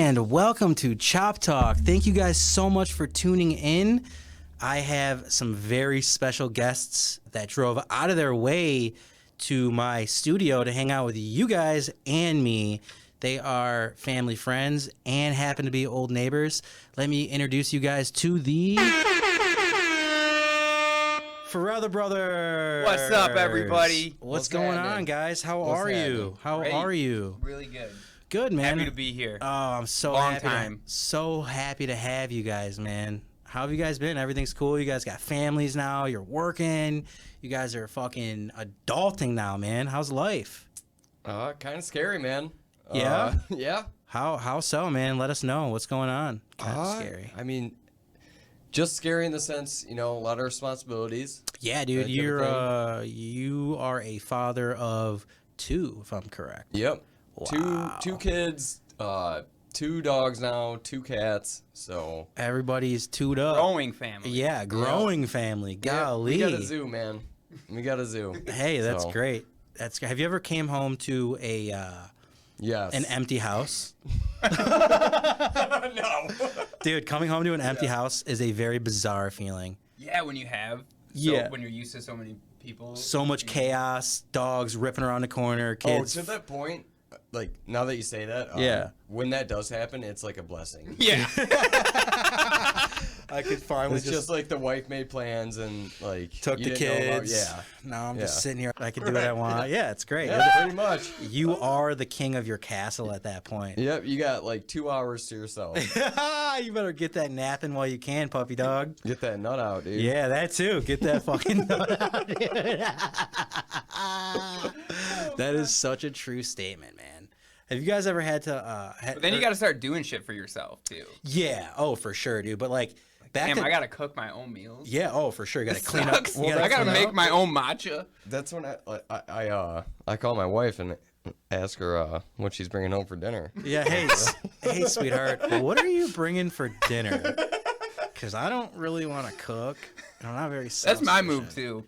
And welcome to Chop Talk. Thank you guys so much for tuning in. I have some very special guests that drove out of their way to my studio to hang out with you guys and me. They are family friends and happen to be old neighbors. Let me introduce you guys to the Forella brothers. What's up, everybody? What's going on, guys? How are you? Really good. Good, man. Happy to be here. Oh, I'm so happy to have you guys, man. How have you guys been? Everything's cool. You guys got families now. You're working. You guys are fucking adulting now, man. How's life? Kind of scary, man. Yeah? Yeah. How so, man? Let us know what's going on. Kind of scary. I mean, just scary in the sense, a lot of responsibilities. Yeah, dude. You are a father of two, if I'm correct. Yep. Wow. Two kids, 2 dogs now, 2 cats. So everybody's twoed up. Growing family. Yeah, growing family. Golly. Yeah, we got a zoo, man. We got a zoo. Hey, that's great. Have you ever came home to an empty house? No. Dude, coming home to an empty house is a very bizarre feeling. Yeah, when you have. When you're used to so many people. So much chaos, dogs ripping around the corner, kids. Oh, to that point, like, now that you say that, when that does happen, it's like a blessing. Yeah. I could finally It's just like the wife made plans and, like, took the kids. Now I'm just sitting here. I can do what I want. Yeah, it's great. Yeah, pretty much. You are the king of your castle at that point. Yep, you got like 2 hours to yourself. You better get that napping while you can, puppy dog. Get that nut out, dude. Yeah, that too. Get that fucking nut out, dude. That is such a true statement, man. Have you guys ever had to... But then you got to start doing shit for yourself, too. Yeah. Oh, for sure, dude. But, like... Damn, I got to cook my own meals. Yeah, oh, for sure. You got to clean up. I got to make my own matcha. That's when I call my wife and ask her what she's bringing home for dinner. Yeah, hey, sweetheart, what are you bringing for dinner? Because I don't really want to cook. I'm not very That's my move, too.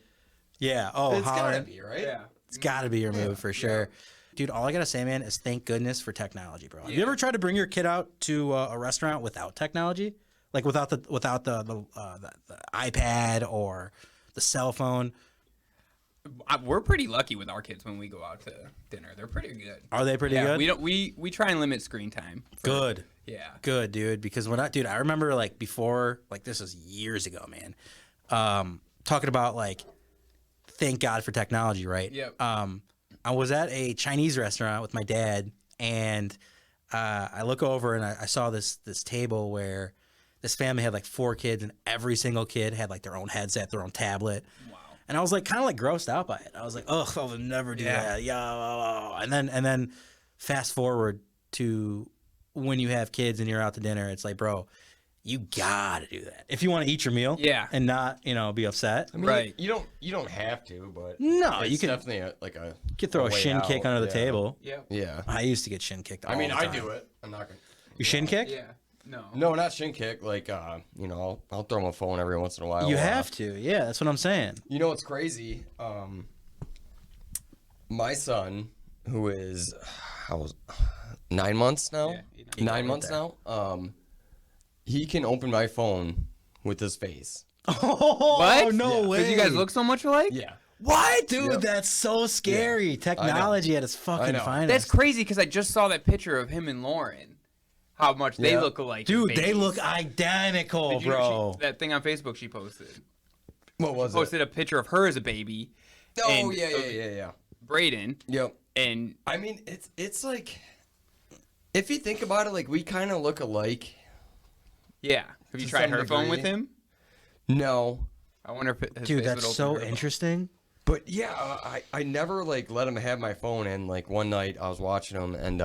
Yeah, oh, it's got to be, right? Yeah. It's got to be your move, for sure. Yeah. Dude, all I got to say, man, is thank goodness for technology, bro. Have you ever tried to bring your kid out to a restaurant without technology? Like without the iPad or the cell phone? We're pretty lucky with our kids when we go out to dinner. They're pretty good. Are they pretty good? We try and limit screen time. Good. Yeah. Good, dude. Because I remember like before, like this was years ago, man. Talking about like, thank God for technology, right? Yep. I was at a Chinese restaurant with my dad, and I look over and I saw this table where this family had like 4 kids, and every single kid had like their own headset, their own tablet. Wow. And I was like kind of like grossed out by it. I was like, ugh, I would never do that. Yeah. And then fast forward to when you have kids and you're out to dinner, it's like, bro, you gotta do that if you want to eat your meal. Yeah. And not, be upset. I mean, right. You don't have to, but no, it's you can definitely you could throw a shin kick under the table. Yeah. Yeah. I used to get shin kicked all the time. I do it. I'm not gonna. You shin kick? Yeah. No, not shin kick. Like, I'll throw my phone every once in a while. You have to. Yeah, that's what I'm saying. You know what's crazy? My son, who is 9 months now. Yeah, 9 months now. He can open my phone with his face. Oh, what? No way. Because you guys look so much alike? Yeah. What? Dude, that's so scary. Yeah. Technology at its fucking finest. That's crazy because I just saw that picture of him and Lauren. How much they look alike. Dude, they look identical, bro. That thing on Facebook she posted. What was it? Posted a picture of her as a baby. Oh, yeah. Brayden. Yep. And I mean, it's like, if you think about it, like, we kind of look alike. Yeah. Have you tried her phone with him? No. I wonder if his Dude, face that's would so open interesting. But yeah, I never like let him have my phone, and like one night I was watching him, and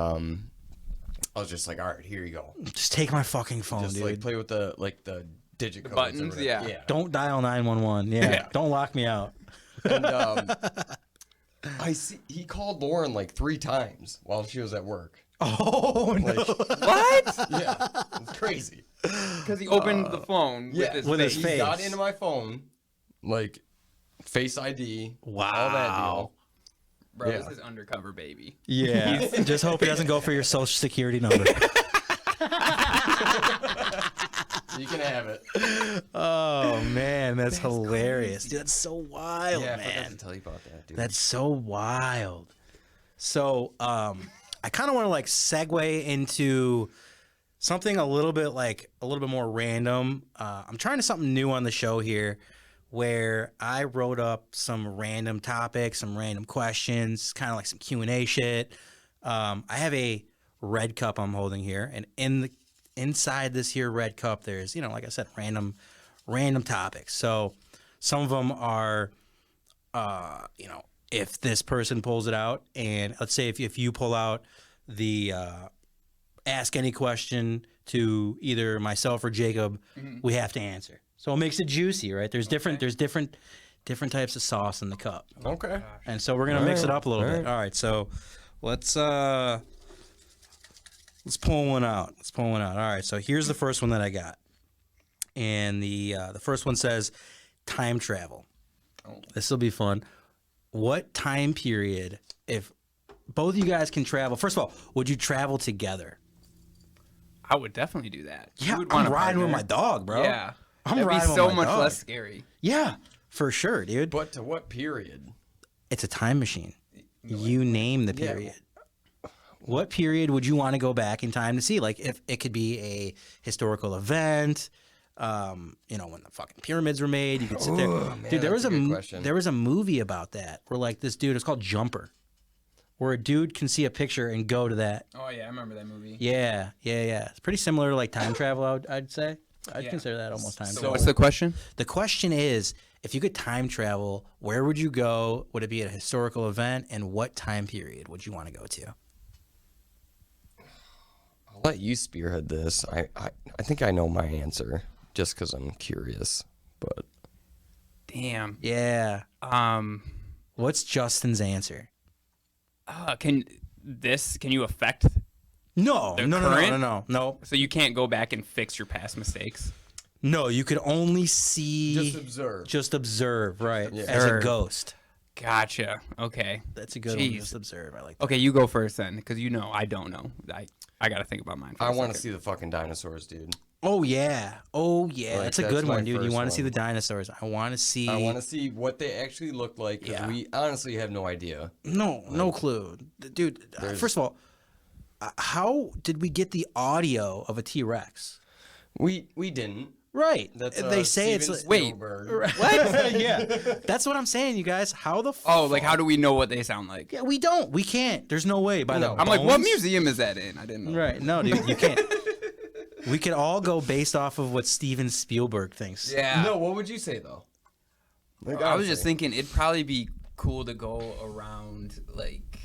I was just like, all right, here you go. Just take my fucking phone, just dude. Like play with the digit codes buttons, yeah. Don't dial 911. Yeah. Don't lock me out. And he called Lauren like 3 times while she was at work. Oh, no. What? Yeah. It's crazy. Because he opened the phone with his face. He got into my phone, like Face ID. Wow. All that deal. Bro, this is undercover, baby. Yeah. Just hope he doesn't go for your social security number. You can have it. Oh man, that's hilarious, dude. That's so wild, Yeah, I forgot man. to tell you about that, dude. That's so wild. So, I kind of want to like segue into something a little bit more random. I'm trying to something new on the show here, where I wrote up some random topics, some random questions, kind of like some Q&A shit. I have a red cup I'm holding here, and inside this here red cup, there's, like I said, random topics. So some of them are, if this person pulls it out, and let's say if you pull out the ask any question to either myself or Jacob, we have to answer. So it makes it juicy, right? There's different types of sauce in the cup. Okay. And so we're gonna mix it up a little bit. All right, so let's pull one out. All right, so here's the first one that I got, and the first one says time travel. This will be fun. What time period, if both of you guys can travel? First of all, would you travel together? I would definitely do that. Yeah, You would want I'm a riding with partner. my dog, bro. Yeah, I'm that'd be riding with so my much dog. less scary. Yeah, for sure, dude. But to what period? It's a time machine. You name the period. What period would you want to go back in time to see? Like, if it could be a historical event, when the fucking pyramids were made, you could sit there. Man, Dude, there was that's a good question. there was a movie about that where like this dude, it's called Jumper, where a dude can see a picture and go to that. Oh yeah, I remember that movie. Yeah. It's pretty similar to like time travel. I'd say. I'd consider that almost time So travel. what's the question? The question is, if you could time travel, where would you go? Would it be at a historical event? And what time period would you want to go to? I'll let you spearhead this. I think I know my answer just because I'm curious. But Damn. Yeah. What's Justin's answer? Can you affect? No. The No. current? No. So you can't go back and fix your past mistakes. No, you could only see. just observe. Just observe, right? Yeah. As a Sure. ghost. Gotcha. Okay. That's a good one. Jeez. Just observe. I like that. Okay, you go first then, because I don't know. I got to think about mine. For I a want to second. see the fucking dinosaurs, dude. Oh yeah. Like, That's a good that's my one, dude. You first want to see one. the dinosaurs? I want to see. I want to see what they actually look like because Yeah. we honestly have no idea. No clue, dude. First of all, how did we get the audio of a T-Rex? We didn't. Right. That's They say Steven it's Wait. Spielberg. what? Yeah. That's what I'm saying, you guys. How the Oh, like how do we know what they sound like? Yeah, we don't. We can't. There's no way. By No. the I'm like, what bones? museum is that in? I didn't know. Right. No, dude, you can't. We could all go based off of what Steven Spielberg thinks. Yeah. No, what would you say though? Like, I was just honestly. thinking it'd probably be cool to go around like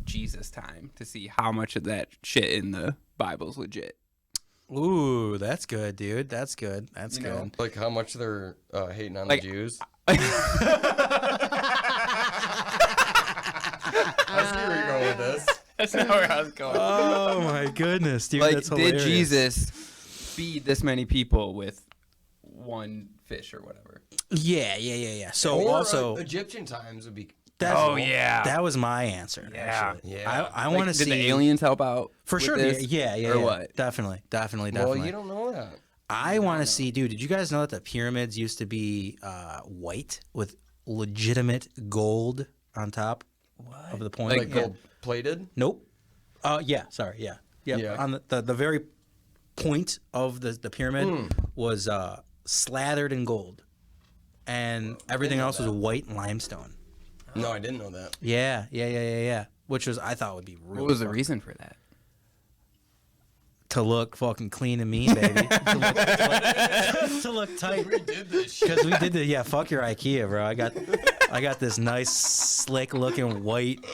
Jesus time to see how much of that shit in the Bible's legit. Ooh, that's good, dude. That's good. That's You good. know. Like how much they're hating on Like- the Jews. I see where you're going with this. That's not where I was going. Oh my goodness, dude. Like, that's did hilarious. Jesus feed this many people with one fish or whatever? Yeah. So Or, also, Egyptian times would be. that's, Oh, yeah. that was my answer. Yeah. Actually. Yeah. I Like, want to see Did the aliens help out? for with sure. this? Yeah. Or what? Definitely. Well, you don't know that. I want to see, dude. Did you guys know that the pyramids used to be white with legitimate gold on top of the point? Like gold plated. Nope. Yeah. Sorry. Yeah. Yeah. On the very point of the pyramid was slathered in gold, and everything know else was that. white limestone. No, I didn't know that. Yeah. Which was I thought would be really What was the fun. reason for that? To look fucking clean and mean, baby. to look tight. We did this shit. Because we did the fuck your IKEA, bro. I got this nice slick looking white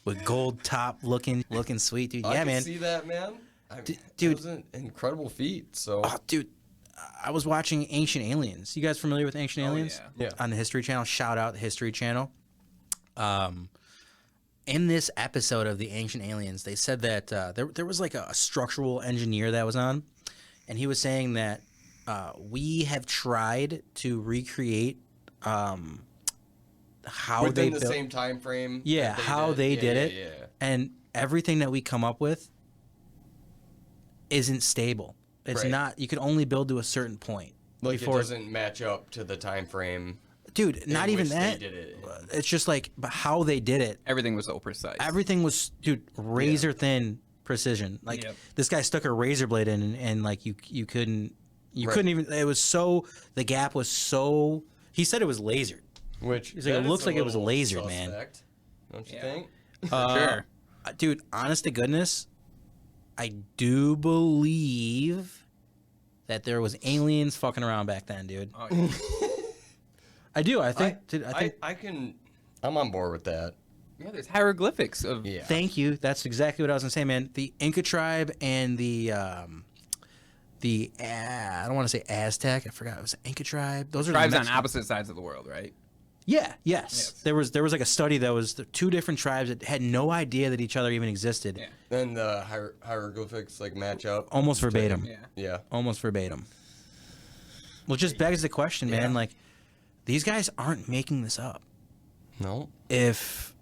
with gold top looking sweet, dude. I Yeah, can man. see that, man. Dude. it was an incredible feat. So Oh, dude, I was watching Ancient Aliens. You guys familiar with Ancient Aliens? yeah. On the History Channel. Shout out the History Channel. In this episode of the Ancient Aliens, they said that there was like a structural engineer that was on, and he was saying that we have tried to recreate how within they the built, same time frame. yeah, that how they Yeah, did yeah, it, Yeah. and everything that we come up with isn't stable. It's Right. not. You can only build to a certain point. Like before it doesn't match up to the time frame. Dude, not even which they that. did it in. It's just like but how they did it. Everything was so precise. Everything was, dude, razor thin precision. Like Yep. this guy stuck a razor blade in, and like you couldn't Right. couldn't even. It was so the gap was so. He said it was lasered. Which He's like, that it is looks a like it was little lasered, man. suspect, don't you Yeah. think? Sure. Dude, honest to goodness, I do believe that there was aliens fucking around back then, dude. Oh, yeah. I do. I think. Dude, I think. I'm on board with that. Yeah, there's hieroglyphics of. Yeah. Thank you. That's exactly what I was gonna say, man. The Inca tribe and the I don't want to say Aztec. I forgot it was the Inca tribe. Those are Tribes the on Mexican- opposite sides of the world, right? Yeah. Yes. Yes. There was like a study that was the two different tribes that had no idea that each other even existed. Yeah. Then the hieroglyphics like match up. Almost verbatim. Yeah. Yeah. Almost verbatim. Well, just begs the question, man. Yeah. Like, these guys aren't making this up. No. If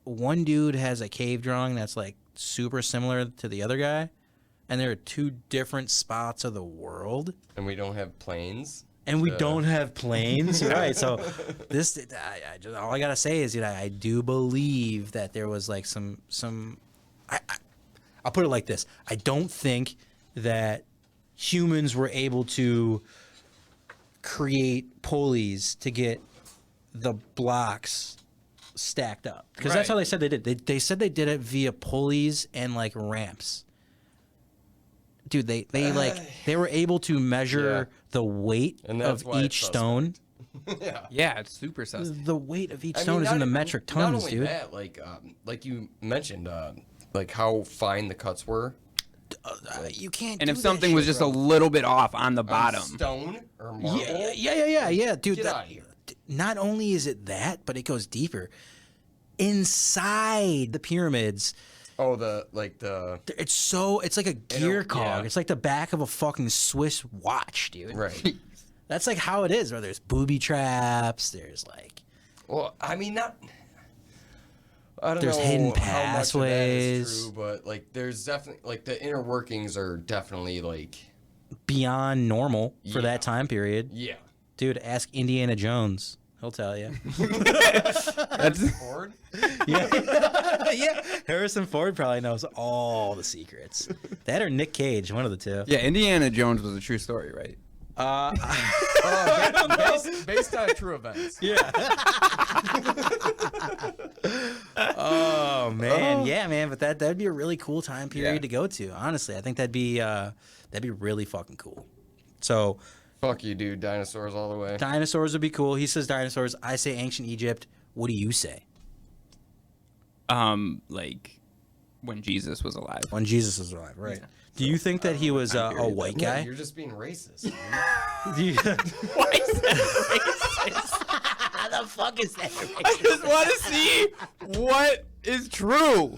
one dude has a cave drawing that's like super similar to the other guy, and there are two different spots of the world, And we don't have planes. and we don't have planes, right? So this, all I gotta say is, dude, I do believe that there was like some. I'll put it like this: I don't think that humans were able to create pulleys to get the blocks stacked up, because that's Right. how they said they did. They said they did it via pulleys and like ramps. Dude, they were able to measure Yeah. the weight And that's of why it's each stone. Yeah. Yeah, it's super sus. The weight of each I stone mean, is in not the even- metric Not tons, only dude. that, like you mentioned, like how fine the cuts were. You can't. And do if that something shit, was just bro. a little bit off on the On bottom, stone or marble. Yeah, dude. Get outta here. Not only is it that, but it goes deeper. Inside the pyramids, Oh, it's like a gear cog. yeah. It's like the back of a fucking Swiss watch, dude. right. That's like how it is. Where there's booby traps. There's like Well, I mean, not. I don't There's know hidden how much of that is pathways. true, but like, there's definitely like the inner workings are definitely like, beyond normal for Yeah. that time period. yeah. Dude, ask Indiana Jones. He'll tell you. that's Ford? Yeah, Harrison Ford probably knows all the secrets. That or Nick Cage, one of the two. yeah. Indiana Jones was a true story, right? Based on true events. Yeah. Oh man, yeah, man. But that'd be a really cool time period Yeah. to go to. Honestly, I think that'd be really fucking cool. So Fuck you, dude. Dinosaurs all the way. dinosaurs would be cool. He says dinosaurs. I say ancient Egypt. What do you say? Like when Jesus was alive. When Jesus was alive, right? Yeah. Do you think that he was a period white Yeah, guy? you're just being racist. dude. Do you- Why is that the fuck is that? I just want to see what is true.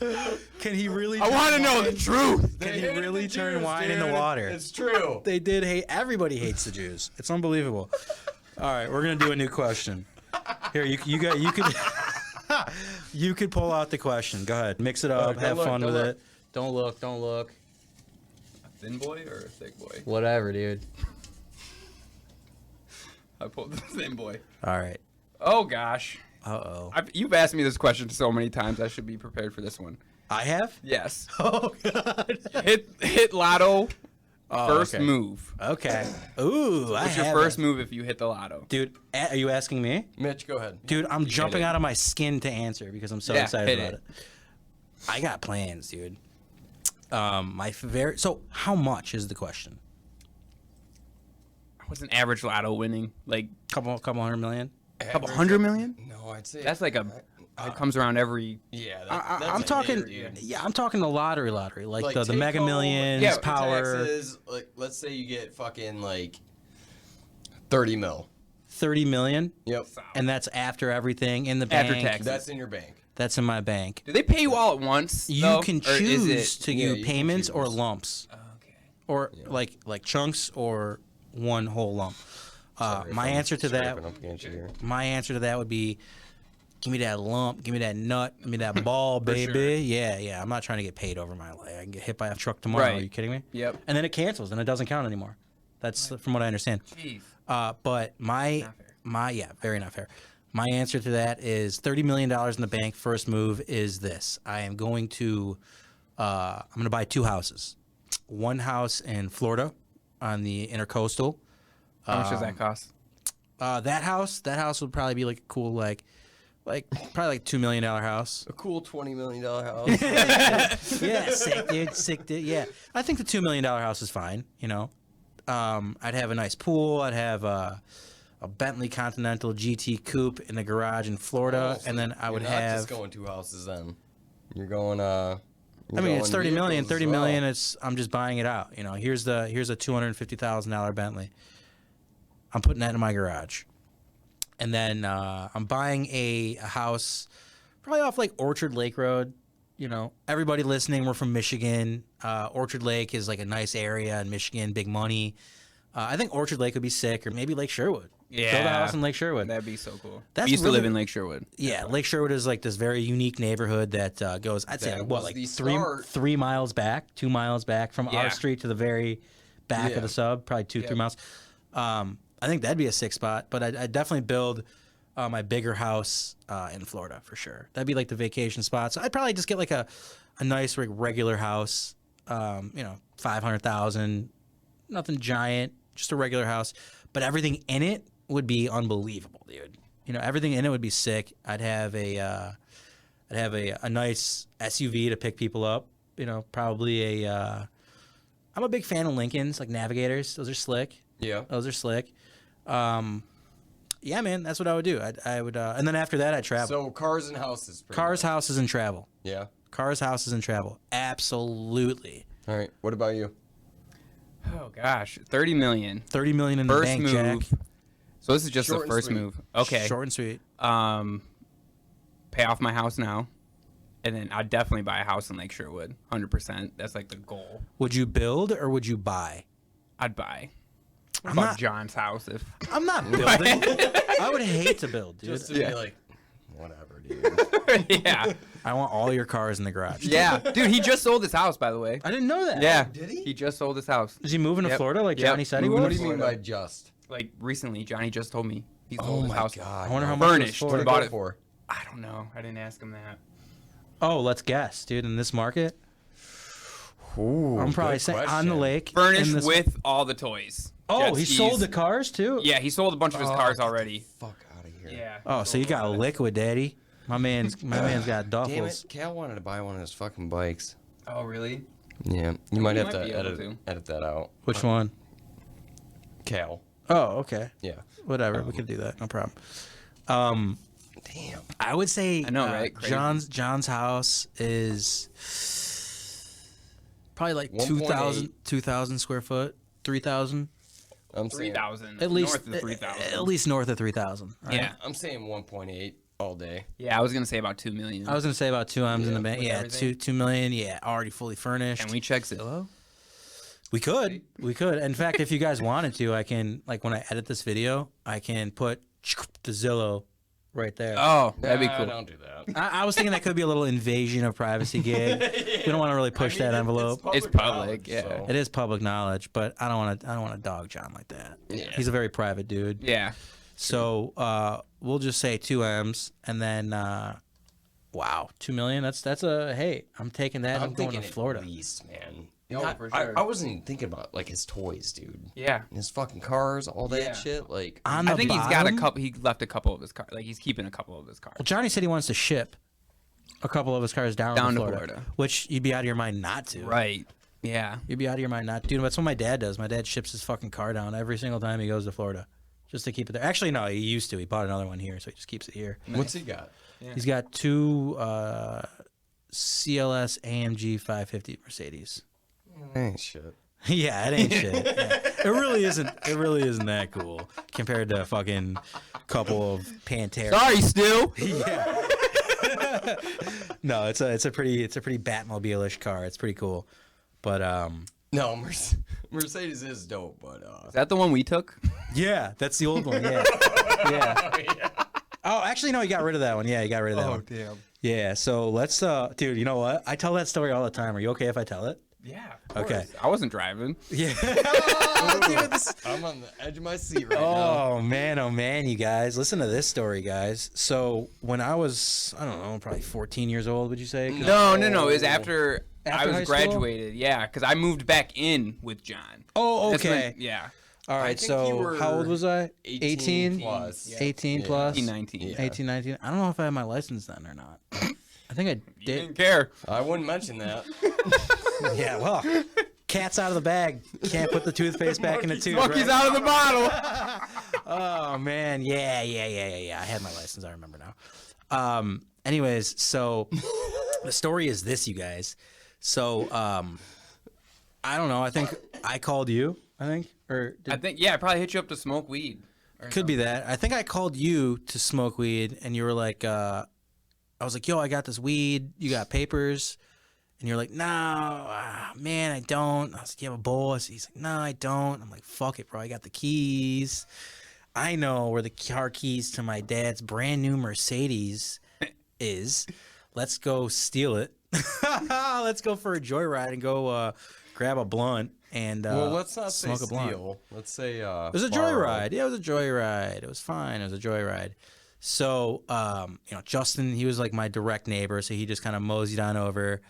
Can he really? I want to know the truth. Can They he hated really the turn Jews, wine into dude. water? It's true. They did hate. Everybody hates the Jews. It's unbelievable. All right, we're gonna do a new question. Here, you could you could pull out the question. Go ahead, mix it up, Don't have look, fun don't with look. it. Don't look. Don't look. A thin boy or a thick boy? Whatever, dude. I pulled the thin boy. All right. Oh gosh. Uh-oh. You've asked me this question so many times. I should be prepared for this one. I have. Yes. Oh God. Hit lotto. Oh, First okay. move. Okay. Ooh, What's your first move if you hit the lotto? Dude, are you asking me? Mitch, go ahead. Dude, I'm jumping it. out of my skin to answer because I'm so Yeah, excited hit about it. it. I got plans, dude. So how much is the question? What's an average lotto winning? Like Couple hundred million? a couple $100 million? No, I'd say That's like it comes around every. yeah. I'm that's a talking. hit, dude. Yeah, I'm talking the lottery, like the take Mega home Millions, Yeah, Power, taxes, like, let's say you get fucking like 30 mil. 30 million, Yep. and that's after everything in the bank. After tax. That's in your bank. That's in my bank. Do they pay you all at once? You though? can Or is choose it? to Yeah, do you can payments or choose. lumps, Okay. or like chunks or one whole lump. Sorry if My I'm answer to that. scraping up against you here. My answer to that would be Give me that lump. Give me that nut. Give me that ball, baby. sure. Yeah. I'm not trying to get paid over my leg. I can get hit by a truck tomorrow. Right. Are you kidding me? Yep. And then it cancels and it doesn't count anymore. That's from what I understand. Jeez. But very not fair. My answer to that is $30 million in the bank. First move is this. I am going to buy 2 houses. One house in Florida on the intercoastal. How much does that cost? That house would probably be like a cool, probably like $2 million house. A cool $20 million house. Yeah, sick dude. Yeah, I think the $2 million house is fine. You know, I'd have a nice pool. I'd have a Bentley Continental GT coupe in the garage in Florida, and then I would You're not have. just going 2 houses then. You're going. It's 30 million. 30 well. million. I'm just buying it out. You know, here's a $250,000 Bentley. I'm putting that in my garage, and then I'm buying a house, probably off like Orchard Lake Road. You know, everybody listening, we're from Michigan. Orchard Lake is like a nice area in Michigan, big money. I think Orchard Lake would be sick, or maybe Lake Sherwood. Yeah. Build a house in Lake Sherwood. That'd be so cool. That's I used to really- live in Lake Sherwood. Yeah, Lake Sherwood is like this very unique neighborhood that goes, I'd say, That like, what, was like the 3 start. miles back, 2 miles back from Yeah. our street to the very back Yeah. of the sub, probably 3 miles. I think that'd be a sick spot, but I'd definitely build my bigger house in Florida for sure. That'd be like the vacation spot. So I'd probably just get like a nice like, regular house, 500,000, nothing giant, just a regular house. But everything in it would be unbelievable, dude. You know, everything in it would be sick. I'd have a nice SUV to pick people up. You know, probably I'm a big fan of Lincolns, like Navigators. Those are slick. Yeah. Those are slick. Yeah, man, that's what I would do. I would, and then after that, I'd travel. So cars and houses. pretty Cars, much. houses, and travel. Yeah. Cars, houses, and travel. Absolutely. All right. What about you? Oh gosh, 30 million. 30 million in the First bank, move. Jack. So this is just Short the and first sweet. move. Okay. Short and sweet. Pay off my house now, and then I'd definitely buy a house in Lake Sherwood. 100%. That's like the goal. Would you build or would you buy? I'd buy. What I'm about not- John's house? If I'm not building. I would hate to build, dude. Just to be like, whatever, dude. yeah, I want all your cars in the garage. yeah, dude. He just sold his house, by the way. I didn't know that. Yeah, did he? He just sold his house. Is he moving to Yep. Florida like Yep. Johnny said he Moving was? What do you mean by just? Like recently, Johnny just told me he Oh sold his my house. god. I wonder how much Furnished. it was What for. did Bought it it. for? I don't know. I didn't ask him that. Oh, let's guess, dude. In this market, Ooh, I'm probably good saying on question. the lake. in Furnished this- with all the toys. Oh, Jet he skis. sold the cars too. Yeah, he sold a bunch of his cars already. Fuck out of here. Yeah. Oh, so you got liquid, daddy. My man's got Damn duffels. it. Cal wanted to buy one of his fucking bikes. Oh, really? Yeah. You might have might be to able edit, to. edit that out. Which one? Cal. Oh, okay. Yeah. Whatever. We can do that. No problem. Damn. I would say I know, right? Crazy. John's house is probably like 1.8. 2,000 square foot, 3,000. I'm saying 3,000. At least north of 3,000. At least north of 3,000. Right? Yeah. I'm saying 1.8 all day. Yeah, I was gonna say about 2 million. I was gonna say about 2 M's in the bank. with Yeah, everything. 2 million. Yeah, already fully furnished. Can we check Zillow? We could. In fact, if you guys wanted to, I can, like, when I edit this video, I can put the Zillow right there. Oh, that'd be Nah, cool. Don't do that. I was thinking that could be a little invasion of privacy gig. We don't want to really push that envelope. It's public, yeah. It is public knowledge, but I don't want to dog John like that. Yeah. He's a very private dude. Yeah. So we'll just say 2 M's, and then wow, 2 million. That's a hey. I'm taking that. I'm going to thinking Florida. at least, man. Oh, Not- for I sure. wasn't even thinking about like his toys, dude. Yeah. His fucking cars, all that Yeah. shit. Like, On the I think he's got a bottom- couple. He left a couple of his cars. Like he's keeping a couple of his cars. Well, Johnny said he wants to ship a couple of his cars down Down to to Florida, Florida. which you'd be out of your mind not to. Right. Yeah. You'd be out of your mind not to. Dude, that's what my dad does. My dad ships his fucking car down every single time he goes to Florida, just to keep it there. Actually, no, he used to. He bought another one here, so he just keeps it here. what's he got? He's got 2 CLS AMG 550 Mercedes. Shit. Yeah, it ain't shit. Yeah. It really isn't. It really isn't that cool compared to a fucking couple of Pantera. Sorry, Stu. Yeah. No, it's a pretty Batmobile-ish car. It's pretty cool, but No, Mercedes is dope, but Is that the one we took? yeah, that's the old one. Yeah, yeah. Oh, actually, no, he got rid of that one. Yeah, he got rid of that one. Damn. Yeah, so let's, dude, you know what? I tell that story all the time. Are you okay if I tell it? Yeah. Okay. I wasn't driving. Yeah. I'm on the edge of my seat right Oh man, you guys. Listen to this story, guys. So when I was, I don't know, probably 14 years old, would you say? No. It was after I After high was school? graduated. Yeah, because I moved back in with John. Oh, That's when- okay. yeah. All right, think you so were how old was I? 18 plus. Yeah. 18 Yeah. plus? 19. Yeah. 18, 19. I don't know if I had my license then or not. I think I You did. didn't care. I wouldn't mention that. Yeah, well, cat's out of the bag. Can't put the toothpaste back in the tube. Monkey's right? out of the bottle. Oh man, yeah. I had my license. I remember now. Anyways, so the story is this, you guys. So, I don't know. I think I called you. Or I think, yeah, I probably hit you up to smoke weed. could be that. I think I called you to smoke weed, and you were like, I was like, yo, I got this weed. You got papers? And you're like, no, man, I don't. I was like, you have a bowl? He's like, no, I don't. I'm like, fuck it, bro. I got the keys. I know where the car keys to my dad's brand new Mercedes is. Let's go steal it. Let's go for a joyride and go grab a blunt and Well, let's not say smoke a blunt. steal. Let's say It was a borrow. joyride. Yeah, it was a joyride. It was fine. It was a joyride. So, Justin, he was like my direct neighbor, so he just kind of moseyed on over.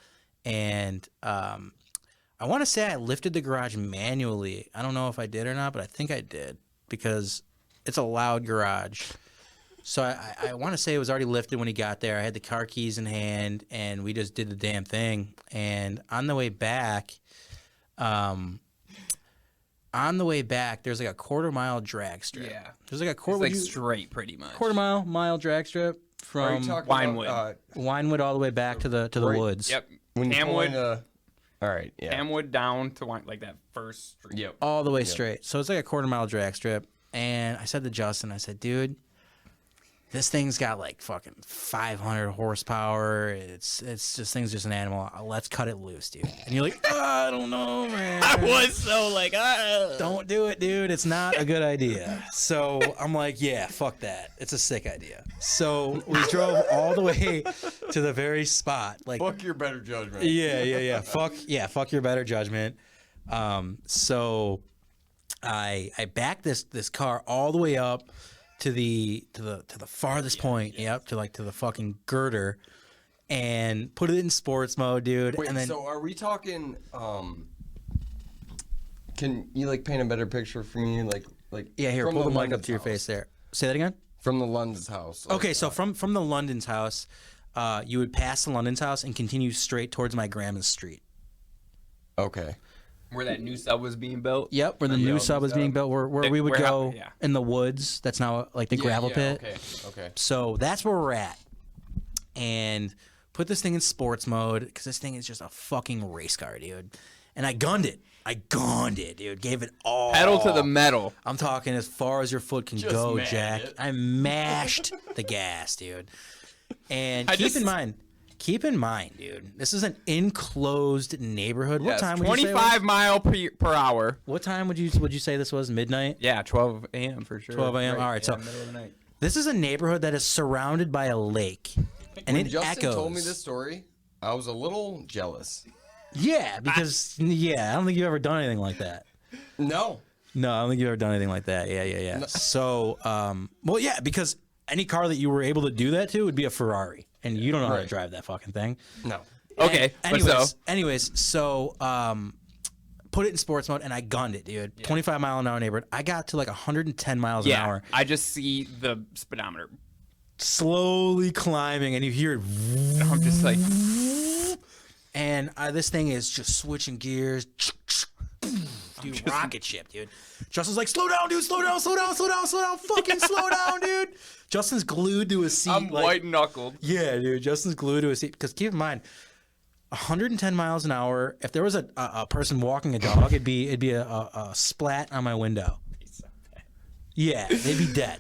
And I want to say I lifted the garage manually. I don't know if I did or not, but I think I did because it's a loud garage. So I want to say it was already lifted when he got there. I had the car keys in hand, and we just did the damn thing. And on the way back, there's like a quarter-mile drag strip. Yeah. There's like a It's like quarter straight, pretty much. mile drag strip Are you from talking Winewood. about, Winewood all the way back to the Right. woods. Yep. when you pull Hamwood, into, all right, yeah. Hamwood down to like that first street. Yep. All the way straight. So it's like a quarter-mile drag strip. And I said to Justin, I said, dude, this thing's got like fucking 500 horsepower. It's just thing's just an animal. Let's cut it loose, dude. And you're like, I don't know, man. I was so like, Don't do it, dude. It's not a good idea. So I'm like, yeah, fuck that. It's a sick idea. So we drove all the way to the very spot. Like, Fuck your better judgment. yeah. Fuck your better judgment. So I backed this car all the way up to the farthest point. Yep, to the fucking girder, and put it in sports mode, dude. Wait, and then so are we talking? Can you like paint a better picture for me? Like yeah, here, from pull the mic up London's to your house. face there. Say that again. From the London's house. Like, Okay, so from the London's house, you would pass the London's house and continue straight towards my grandma's street. Okay. where that new sub was being built. Yep, where the new sub was being built, where we would go yeah. in the woods. That's now like the gravel pit. Okay. So that's where we're at. And put this thing in sports mode because this thing is just a fucking race car, dude. And I gunned it, dude. Gave it all. Pedal to the metal. I'm talking as far as your foot can Just go, mad Jack. it. I mashed the gas, dude. And I keep just- in mind, dude, this is an enclosed neighborhood. What Yes, time would you say? 25 mile per hour. What time would you say this was? Midnight? Yeah, 12 a.m. for sure. 12 a.m. All right, yeah, so- middle of the night. This is a neighborhood that is surrounded by a lake, and When it Justin echoes. told me this story, I was a little jealous. Yeah, because I don't think you've ever done anything like that. No. No, I don't think you've ever done anything like that. Yeah. So, well, yeah, because any car that you were able to do that to would be a Ferrari, and you don't know how to Right. drive that fucking thing. No. Okay, but Anyways, so put it in sports mode, and I gunned it, dude. 25 mile an hour neighborhood. I got to like 110 miles an Yeah, hour, I just see the speedometer. slowly climbing, and you hear it, I'm just like, and this thing is just switching gears. Dude, rocket ship, dude. Justin's like, slow down, dude, slow down, fucking slow down, dude. Justin's glued to his seat. I'm like, white knuckled. Yeah, dude, Justin's glued to his seat. Because keep in mind, 110 miles an hour, if there was a person walking a dog, it'd be a splat on my window. Yeah, they'd be dead.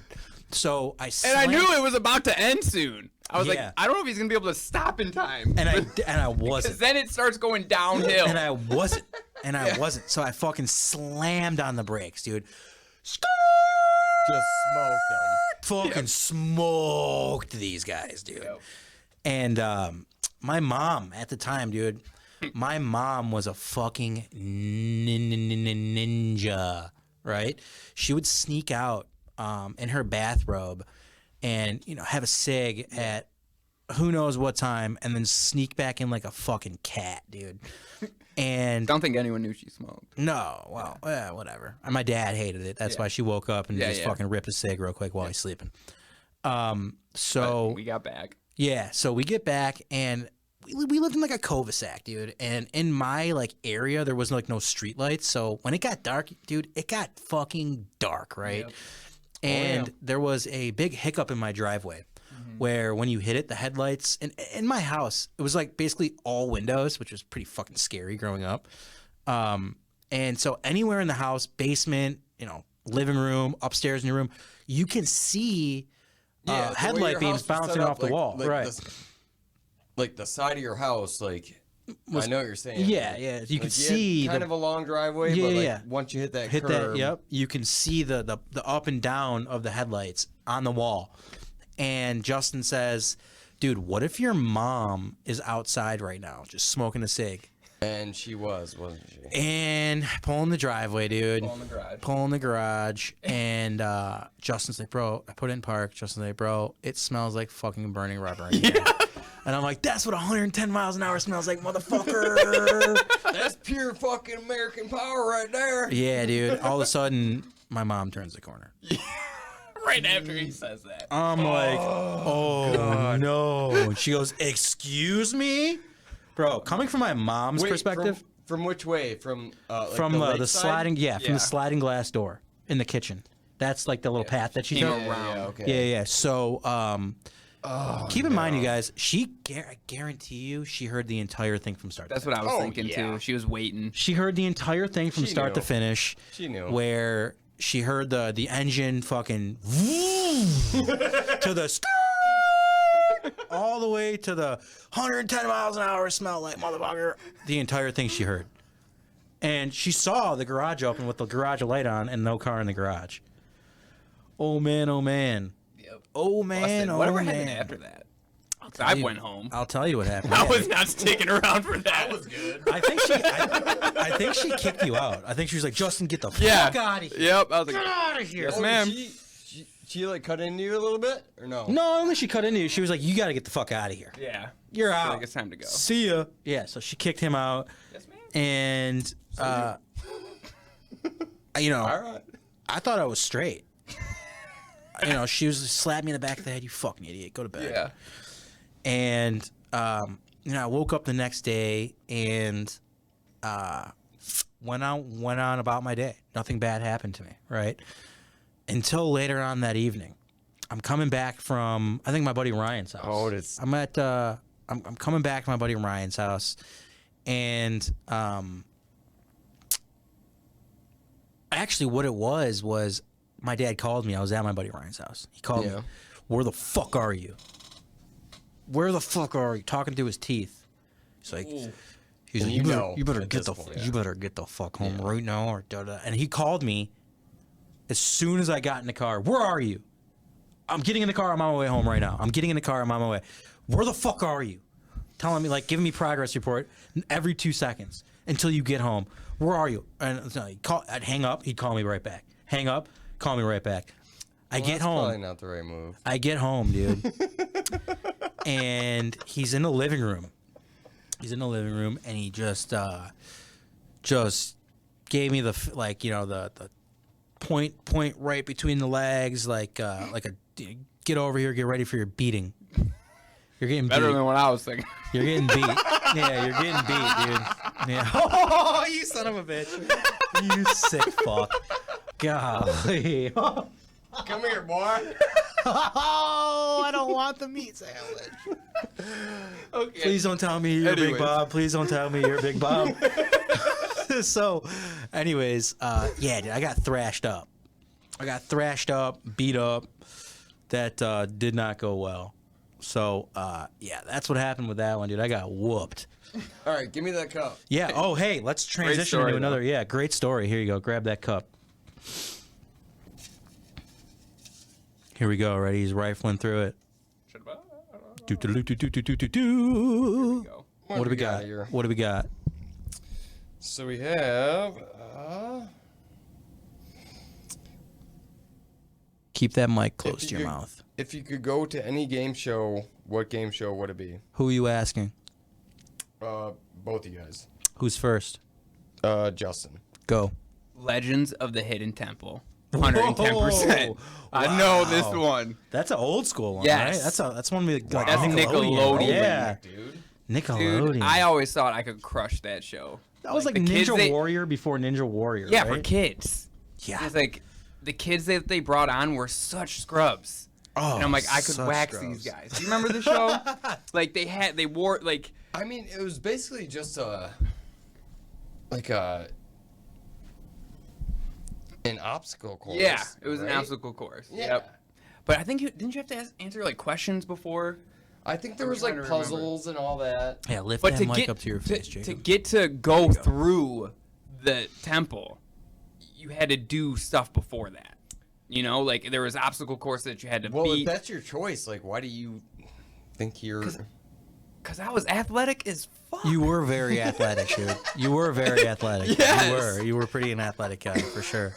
So I And I slammed- knew it was about to end soon. I was Yeah. like, I don't know if he's gonna be able to stop in time. and I Because wasn't. then it starts going downhill. And I wasn't. So I fucking slammed on the brakes, dude. Just smoked Fucking smoked these guys, dude. Yep. And my mom at the time, dude, my mom was a fucking ninja, right? She would sneak out in her bathrobe and, you know, have a cig at who knows what time and then sneak back in like a fucking cat, dude. And Don't think anyone knew she smoked. no, well, whatever. And my dad hated it. That's why she woke up and just fucking ripped a cig real quick while he's sleeping. So But we got back. yeah, so we get back and we lived in like a cul-de-sac, dude. And in my like area, there was like no street lights. So when it got dark, dude, it got fucking dark, right? Yep. And there was a big hiccup in my driveway where when you hit it, the headlights, and in my house, it was like basically all windows, which was pretty fucking scary growing up. And so anywhere in the house, basement, you know, living room, upstairs in your room, you can see the way headlight your beams house was set bouncing up, off the wall. Right. Like the side of your house, like I know what you're saying. Yeah, like, yeah. You can like see kind the, of a long driveway, Yeah, but like yeah. once you hit that hit curb, that. Yep. You can see the up and down of the headlights on the wall. And Justin says, "Dude, what if your mom is outside right now, just smoking a cig?" and she wasn't she? And pulling the driveway, dude. All in the garage. Pulling the garage. And Justin's like, "Bro," I put it in park. Justin's like, "Bro, it smells like fucking burning rubber in here." And I'm like, "That's what 110 miles an hour smells like, motherfucker." That's pure fucking American power right there. Yeah, dude. All of a sudden, my mom turns the corner. Right after he says that. I'm like, oh no. She goes, "Excuse me?" Bro, coming from my mom's Wait, perspective, from which way? From like from the, the lakeside? sliding, from Yeah. the sliding glass door in the kitchen. That's like the little path that she Came took. around. okay. Yeah. So, keep in mind, you guys, I guarantee you, she heard the entire thing from start to That's finish. what I was Oh, thinking yeah. too. She was waiting. She heard the entire thing from She start to knew. finish. She knew. Where she heard the engine fucking to the all the way to the 110 miles an hour smell like motherfucker. The entire thing she heard. And she saw the garage open with the garage light on and no car in the garage. Oh man, oh man. Yep. Oh man, oh Whatever man. happened after that? I You- went home. I'll tell you what happened. I Yeah. was not sticking around for that. That was good. I think she kicked you out. I think she was like, "Justin, get the Yeah. fuck out of here. Yep. I was like, Get out of here." Yes, Oh, ma'am. She like cut into you a little bit or no? No, only she cut into you. She was like, "You got to get the fuck out of here. Yeah. You're I feel out. like it's time to go. See ya." Yeah, so she kicked him out, Yes, ma'am. and you know, All right. I thought I was straight. You know, she was slapped me in the back of the head. "You fucking idiot, go to bed." Yeah. And you know, I woke up the next day and went on about my day. Nothing bad happened to me, right? Until later on that evening. I'm coming back from, I think, my buddy Ryan's house. Oh, it's I'm at I'm coming back to my buddy Ryan's house, and actually what it was my dad called me. I was at my buddy Ryan's house. He called me. Yeah. "Where the fuck are you? Where the fuck are you?" Talking through his teeth. He's like, he's And like, you "You know better at get this the point, you better get the fuck home right now," or da-da. And he called me as soon as I got in the car. "Where are you?" "I'm getting in the car. I'm on my way home right now. I'm getting in the car. I'm on my way." "Where the fuck are you?" Telling me, like, giving me progress report every 2 seconds until you get home. "Where are you?" And so I'd hang up. He'd call me right back. Hang up. Call me right back. I get that's home. Probably not the right move. I get home, dude. And he's in the living room. He's in the living room, and he just gave me the point right between the legs, like a "Get over here, get ready for your beating." You're getting Better beat. than what I was thinking. You're getting beat. Yeah, you're getting beat, dude. Yeah. Oh, you son of a bitch. You sick fuck. Golly. Come here, boy. Oh, I don't want the meat sandwich. Okay. Please don't tell me you're Big Anyways. Bob. Please don't tell me you're Big Bob. So, anyways, yeah, dude, I got thrashed up. Beat up. That did not go well. So, yeah, that's what happened with that one, dude. I got whooped. All right, give me that cup. Yeah. Oh, hey, let's transition story, to another. though. Yeah, great story. Here you go. Grab that cup. Here we go. Ready? He's rifling through it. Here we go. What do we got here? What do we got? So we have. Keep that mic close to your you- mouth. If you could go to any game show, what game show would it be? Who are you asking? Both of you guys. Who's first? Justin. Go. Legends of the Hidden Temple. 110%. I know this one. That's an old school one, Yes. right? That's one we like. That's Nickelodeon. Yeah, Dude. Nickelodeon. Dude, I always thought I could crush that show. that was like the kids, Ninja they- Warrior before Ninja Warrior. Yeah, right? for kids. Yeah. It's like the kids that they brought on were such scrubs. Oh, And I'm like, I could such wax scrubs. these guys. Do you remember the show? Like they wore like I mean, it was basically just an obstacle course. yeah, it was an right? obstacle course. Yeah. Yep. But I think didn't you have to answer like questions before? I think there I'm was like trying to remember. puzzles and all that. Yeah, lift But that to mic get up to your face, Jacob. to get to go through the temple, you had to do stuff before that. You know, like there was obstacle course that you had to Well, if beat. that's your choice, like, why do you think you're? Because I was athletic as fuck. You were very athletic, dude. You were very athletic. Yes. You were pretty an athletic guy for sure.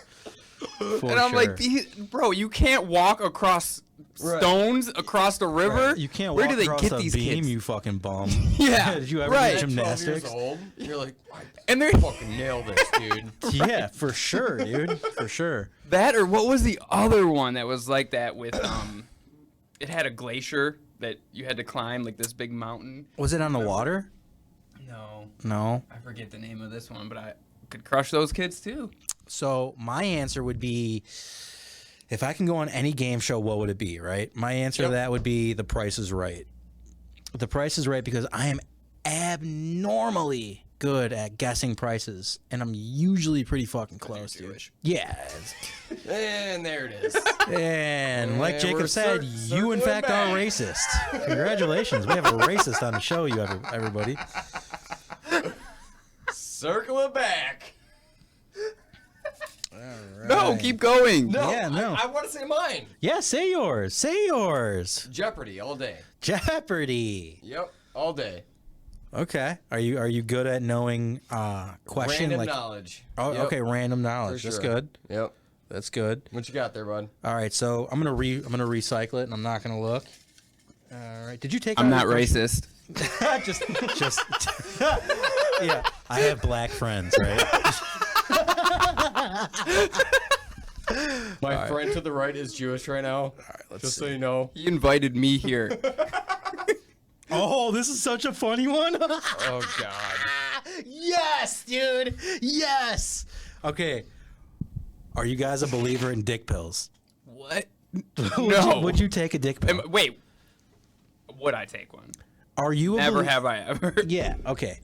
For and I'm sure. like, bro, you can't walk across stones across the river. You can't Where walk do they across get a these beam, kids? you fucking bum. Yeah, Did you ever right. do 12 years gymnastics? old, you're like, I And they're fucking nail this, dude. Yeah, for sure, dude. For sure. that, or what was the other one that was like that with it had a glacier that you had to climb, like this big mountain. Was it on the water? No, No. I forget the name of this one, but I could crush those kids too. So my answer would be, if I can go on any game show, what would it be, right? My answer to that would be The Price is Right. The Price is Right because I am abnormally good at guessing prices, and I'm usually pretty fucking close, dude. Jewish. Yeah. And there it is. And like And Jacob we're said, you in circling fact back. are racist. Congratulations. We have a racist on the show, everybody. Circle it back. No, keep going. No, Yeah, no. I want to say mine. Yeah, say yours. Say yours. Jeopardy all day. Jeopardy. Yep, all day. Okay. Are you good at knowing question Random like knowledge. Oh, Yep, okay, random knowledge. for That's sure. good. Yep. That's good. What you got there, bud? All right, so I'm gonna recycle it, and I'm not gonna look. All right. Did you take? I'm all not your questions? racist. just. Yeah, I have black friends, right? My friend to the right is Jewish right now. All right, let's Just see. so you know. He invited me here. Oh, this is such a funny one. Oh God. Yes, dude. Yes. Okay. Are you guys a believer in dick pills? What? Would you take a dick pill? Wait. Would I take one? Are you a Never belie- have I ever. Yeah. Okay.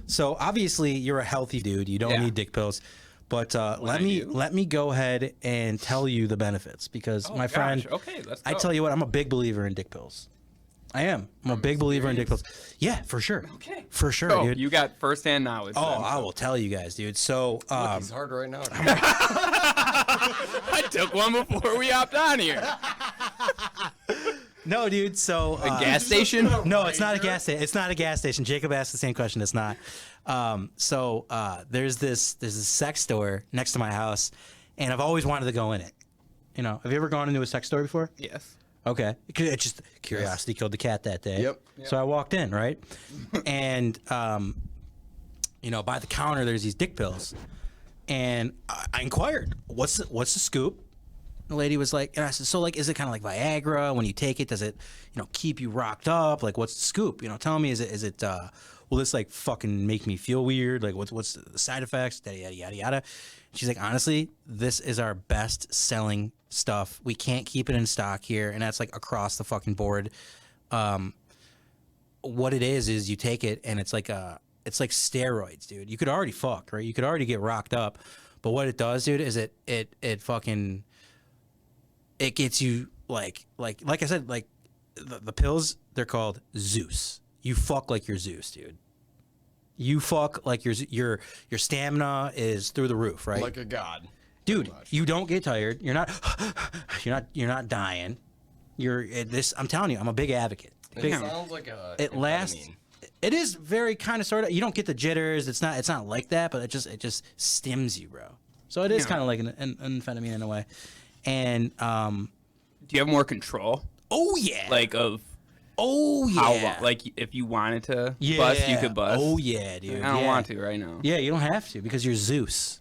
So obviously you're a healthy dude. You don't Yeah. need dick pills. But let I me do? let me go ahead and tell you the benefits because Oh, my friend, gosh. Okay, let's go. I tell you what, I'm a big believer in dick pills. I am. I'm a big believer in dick pills. Yeah, for sure. Okay. For sure, Oh, dude. you got firsthand knowledge. Oh, then. I will tell you guys, dude. So, He's hard right now. I took one before we hopped on here. no, dude. So, A gas station? no, it's not a gas station. It's not a gas station. Jacob asked the same question. It's not. There's this sex store next to my house, and I've always wanted to go in it. You know, have you ever gone into a sex store before? Yes. Okay. It's just curiosity killed the cat that day. Yep. So I walked in, right? And, by the counter, there's these dick pills. And I inquired, what's the scoop? The lady was like, and I said, so like, is it kind of like Viagra? When you take it, does it, keep you rocked up? Like, what's the scoop? Tell me, is it, will this like fucking make me feel weird? Like, what's the side effects? Yada, yada, yada, yada. She's like, honestly, this is our best selling stuff. We can't keep it in stock here. And that's like across the fucking board. What it is you take it and it's like steroids, dude. You could already fuck, right? You could already get rocked up. But what it does, dude, is it gets you like I said, like the pills, they're called Zeus. You fuck like you're Zeus, dude. You fuck like your stamina is through the roof, right? Like a god. dude, you don't get tired. You're not you're not dying. I'm telling you, I'm a big advocate. It sounds like a It lasts. It is very kind of sort of. You don't get the jitters. It's not like that, but it just stims you, bro. So it is kind of like an amphetamine in a way. And do you have more control? Oh yeah. Like of. Oh yeah. How long? Like if you wanted to bust, you could bust. Oh yeah, dude. I don't want to right now. Yeah, you don't have to because you're Zeus.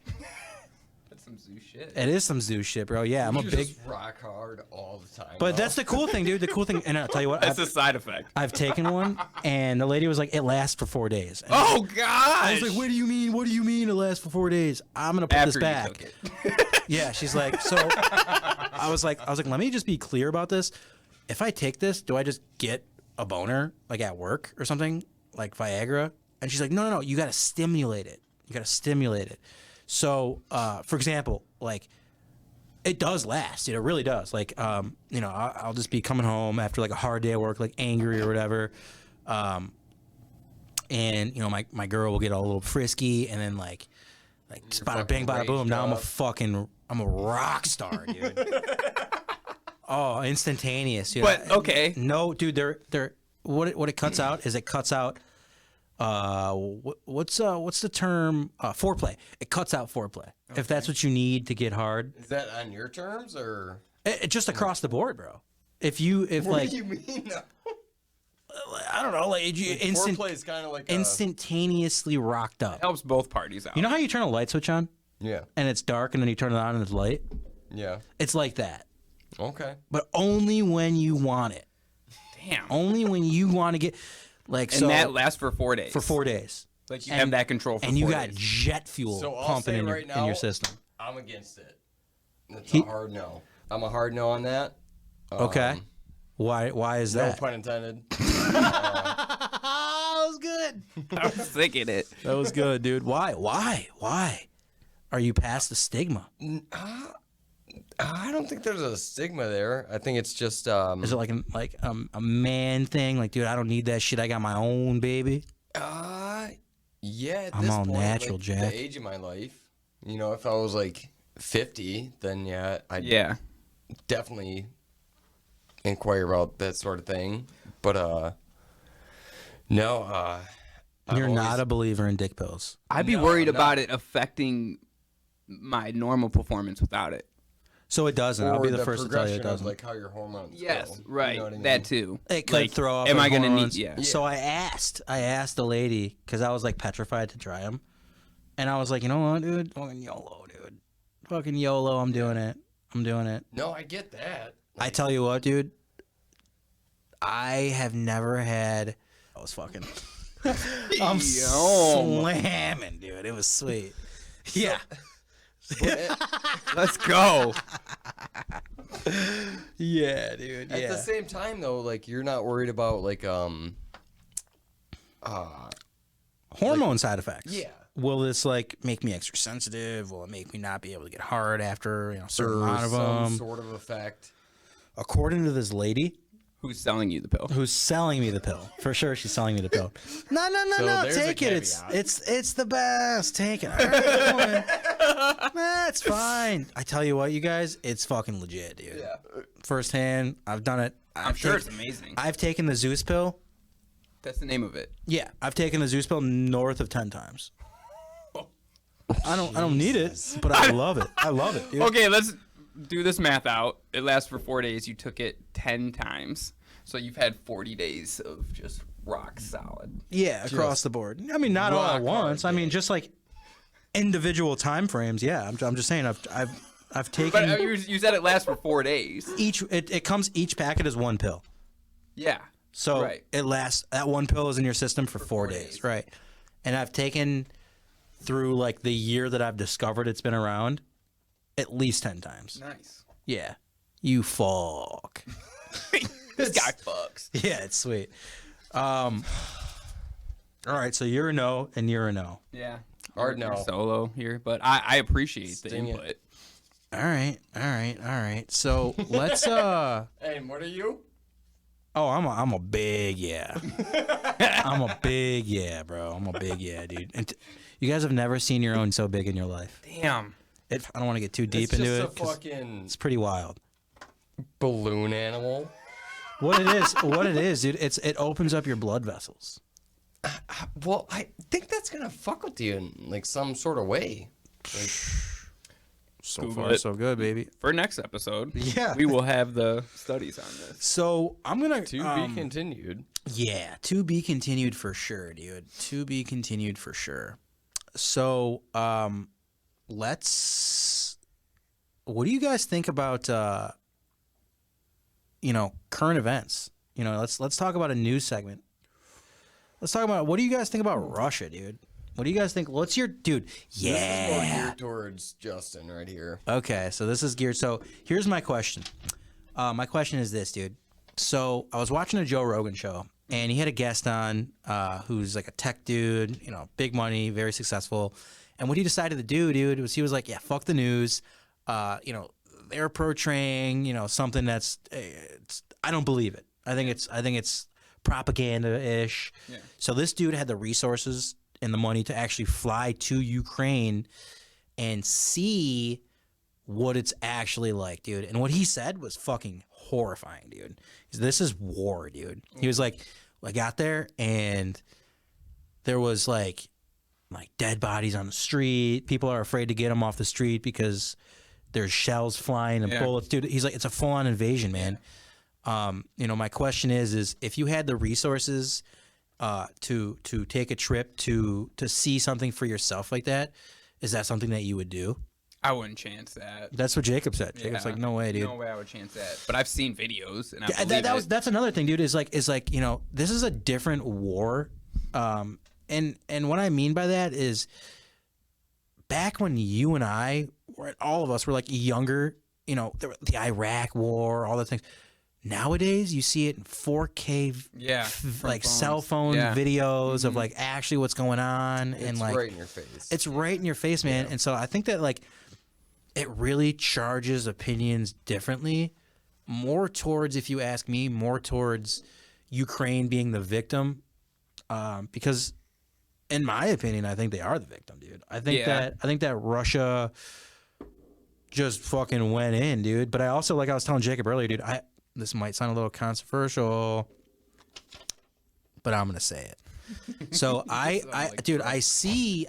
That's some Zeus shit. It is some Zeus shit, bro. Yeah, I'm a big. Just rock hard all the time. But that's the cool thing, dude. The cool thing, and I'll tell you what. That's a side effect. I've taken one, and the lady was like, "It lasts for 4 days." And oh God! I was like, "What do you mean? What do you mean it lasts for 4 days? I'm gonna put this back." Yeah, she's like, so. I was like, let me just be clear about this. If I take this, do I just get a boner like at work or something like Viagra? And she's like, no, you got to stimulate it. So, for example, like it does last, it really does. Like, I'll just be coming home after like a hard day at work, like angry or whatever. And my girl will get a little frisky and then like bada bing, bada boom. Now I'm a rock star, dude. Oh, instantaneous. But okay. No, dude, they're what it cuts out is it cuts out what's the term? Foreplay. It cuts out foreplay. Okay. If that's what you need to get hard. Is that on your terms or it just across the board, bro? What do you mean? I don't know, like foreplay is kind of like instantaneously rocked up. It helps both parties out. You know how you turn a light switch on? Yeah. And it's dark and then you turn it on and it's light? Yeah. It's like that. Okay. But only when you want it. Damn. Only when you want to get like and that lasts for 4 days. For 4 days. Like you have that control for 4 days. And you got jet fuel pumping in your system. I'm against it. That's a hard no. I'm a hard no on that. Okay. Why is that? No pun intended. That was good. I was thinking it. That was good, dude. Why? Are you past the stigma? I don't think there's a stigma there. I think it's just. Is it like a man thing? Like, dude, I don't need that shit. I got my own baby. Yeah. At I'm this all point, natural, like, Jack. The age of my life, if I was like 50, then I'd definitely inquire about that sort of thing. But no. You're not a believer in dick pills. I'd be worried about it affecting my normal performance without it. So it doesn't. I'll be the first to tell you it progression of, doesn't. like how your hormones Yes, go. right. You know what I mean? That too. It could like, throw up. Am I gonna hormones. need? Yeah. So I asked the lady because I was like petrified to try them, and I was like, you know what, dude, fucking YOLO, dude, fucking YOLO. I'm doing it. No, I get that. I tell you what, dude. I have never had. I was fucking. I'm slamming, dude. It was sweet. Yeah. Let's go. Yeah, dude. At the same time, though, like you're not worried about like hormone side effects. Yeah. Will this like make me extra sensitive? Will it make me not be able to get hard after a certain amount of some them? sort of effect. According to this lady, Who's selling you the pill? who's selling me the pill, for sure she's selling me the pill. No, So there's a take it. caveat. It's the best. Take it. All right, that's fine. I tell you what, you guys, it's fucking legit, dude. Yeah. Firsthand, I've done it. I'm sure it's amazing. I've taken the Zeus pill. That's the name of it. Yeah, I've taken the Zeus pill north of 10 times. I don't need it, but I love it. I love it, dude. Okay, let's do this math out. It lasts for 4 days. You took it 10 times. So you've had 40 days of just rock solid. Yeah, across the board. I mean, not all at once. I mean, just like individual time frames. Yeah, I'm just saying. I've taken. But you said it lasts for 4 days. Each packet is one pill. Yeah. So right. it lasts. That one pill is in your system for 4 days, right? And I've taken through like the year that I've discovered it's been around, at least 10 times. Nice. Yeah. You fuck. This guy fucks. Yeah, it's sweet. All right, so you're a no and you're a no. Yeah. Hard You're no. solo here, but I appreciate Sting the it. input. All right. So let's Hey, and what are you? Oh, I'm a big yeah. I'm a big yeah, bro. I'm a big yeah, dude. And you guys have never seen your own so big in your life. Damn. I don't want to get too deep It's into just it. a 'Cause fucking it's pretty wild. balloon animal. What it is, dude. It opens up your blood vessels. Well, I think that's gonna fuck with you in like some sort of way. Like, So Google far, it. so good, baby. For next episode, Yeah. we will have the studies on this. So I'm gonna to be continued. Yeah, to be continued for sure, dude. To be continued for sure. So, let's. What do you guys think about, current events? Let's talk about a news segment. Let's talk about what do you guys think about Russia, dude? What do you guys think? What's your dude? This is more Yeah. geared towards Justin right here. Okay, so this is geared. So here's my question. My question is this, dude. So I was watching a Joe Rogan show, and he had a guest on who's like a tech dude, big money, very successful. And what he decided to do, dude, was he was like, yeah, fuck the news. They're portraying, something that's, I don't believe it. I think it's propaganda-ish. Yeah. So this dude had the resources and the money to actually fly to Ukraine and see what it's actually like, dude. And what he said was fucking horrifying, dude. This is war, dude. He was like, I got there and there was like dead bodies on the street. People are afraid to get them off the street because there's shells flying and bullets, dude. He's like, it's a full-on invasion, man. My question is if you had the resources to take a trip to see something for yourself like that, is that something that you would do? I wouldn't chance that. That's what Jacob said. Jacob's like, no way, dude. No way I would chance that. But I've seen videos, and That's another thing, dude. Is like this is a different war, and what I mean by that is back when you and I were, all of us were like younger, the Iraq War, all the things. Nowadays, you see it in 4K, like cell phone videos of like actually what's going on, and It's like right in your face. it's right in your face, man. And so I think that like it really charges opinions differently, more towards, if you ask me, more towards Ukraine being the victim, because in my opinion, I think they are the victim, dude. I think that Russia just fucking went in, dude. But I also, like I was telling Jacob earlier, dude, this might sound a little controversial, but I'm gonna say it. So I see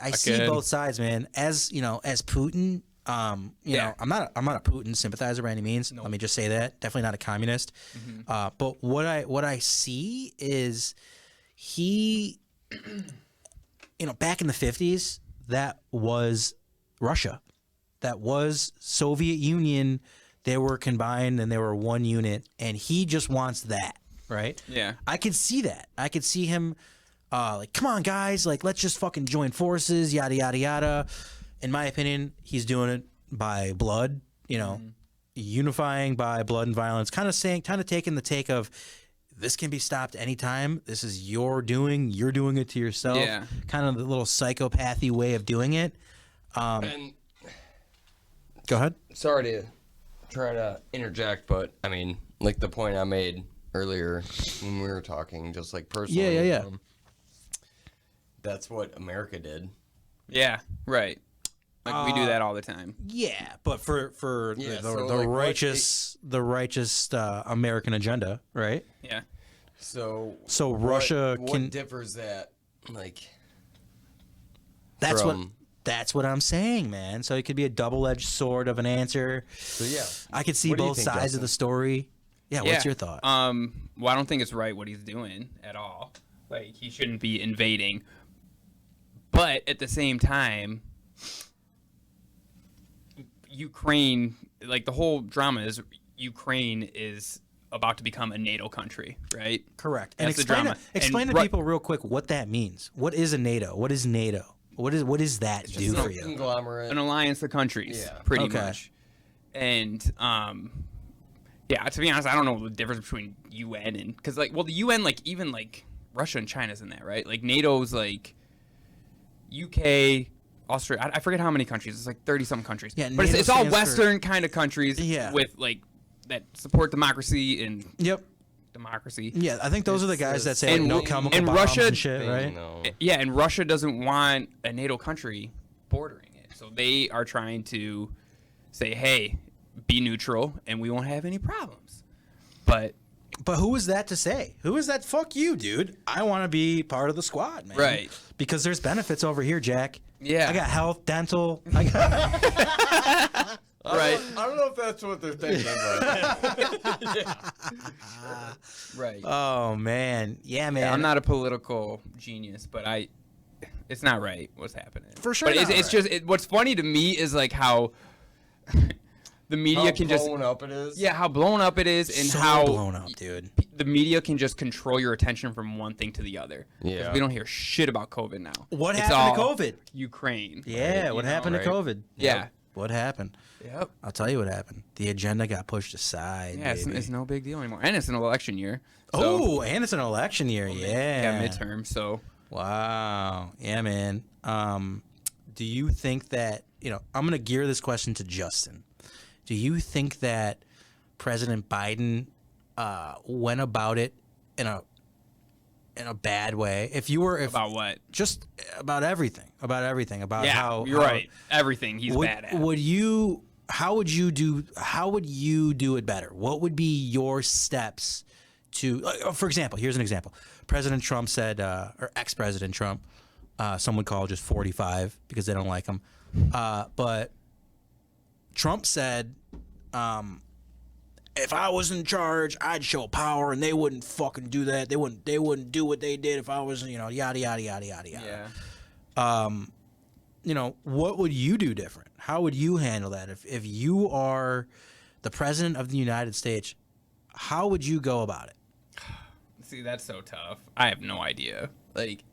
both sides, man. As as Putin, I'm not a Putin sympathizer by any means. Let me just say that. Definitely not a communist. But what I see is he, back in the 50s, that was Russia. That was Soviet Union. They were combined and they were one unit, and he just wants that, right? Yeah. I could see that. I could see him like, come on, guys, like, let's just fucking join forces, yada, yada, yada. In my opinion, he's doing it by blood, unifying by blood and violence, kind of taking the take of, this can be stopped anytime. This is your doing. You're doing it to yourself. Yeah. Kind of the little psychopathy way of doing it. And Go ahead. sorry to try to interject, but I mean, like the point I made earlier when we were talking, just like personally. Yeah. That's what America did. Yeah, right. Like we do that all the time. Yeah, but for Yeah, the so, like, the righteous American agenda, right? Yeah. So Russia what can. differs that like That's from, That's what I'm saying, man. So it could be a double-edged sword of an answer. So yeah, I could see What do you both think, sides Justin? of the story. Yeah, what's your thought? Well, I don't think it's right what he's doing at all. Like, he shouldn't be invading. But at the same time, Ukraine, like the whole drama is Ukraine is about to become a NATO country, right? Correct. And That's the explain drama. explain And to people real quick what that means. What is a NATO? What is NATO? What does that do just for a you? conglomerate. An alliance of countries, Yeah. pretty Okay. much. And yeah, to be honest, I don't know the difference between UN and because the UN, like even like Russia and China's in that, right? Like NATO's like UK, Australia. I forget how many countries. It's like 30-something countries. Yeah, but NATO it's all stands for- Western kind of countries. Yeah. With like that support democracy and Yep. democracy. Yeah, I think those are the guys that say and- like, no and chemical bombs Russia- and shit, right? No. Yeah, and Russia doesn't want a NATO country bordering it. So they are trying to say, hey, be neutral and we won't have any problems. But who is that to say? Who is that? Fuck you, dude. I want to be part of the squad, man. Right. Because there's benefits over here, Jack. Yeah. I got health, dental. I got Right. I don't know if that's what they're thinking, but Right. Oh man. Yeah, man. Yeah, I'm not a political genius, but it's not right what's happening. For sure But it's not just what's funny to me is like how the media how can just blown up it is. how blown up it is, and so how blown up, dude. the media can just control your attention from one thing to the other. 'Cause Yeah. we don't hear shit about COVID now. What It's happened to all COVID? Ukraine. Yeah, right? what You know, happened right? to COVID? Yeah. Yep. What happened? Yep. I'll tell you what happened. The agenda got pushed aside. Yeah, it's baby. no big deal anymore, and it's an election year. So, Oh, and it's an election year. Yeah. midterm. So Wow. Yeah, man. Do you think that, I'm going to gear this question to Justin. Do you think that President Biden went about it in a bad way? about what? Just about everything, about Yeah, how you're how- right. Everything he's bad at. How would you do it better? What would be your steps to, for example, here's an example. President Trump said, or ex-President Trump, some would call just 45 because they don't like him. But Trump said, if I was in charge, I'd show power, and they wouldn't fucking do that. They wouldn't do what they did if I was, yada yada yada yada yada. Yeah. What would you do different? How would you handle that if you are the president of the United States? How would you go about it? See, that's so tough. I have no idea. Like,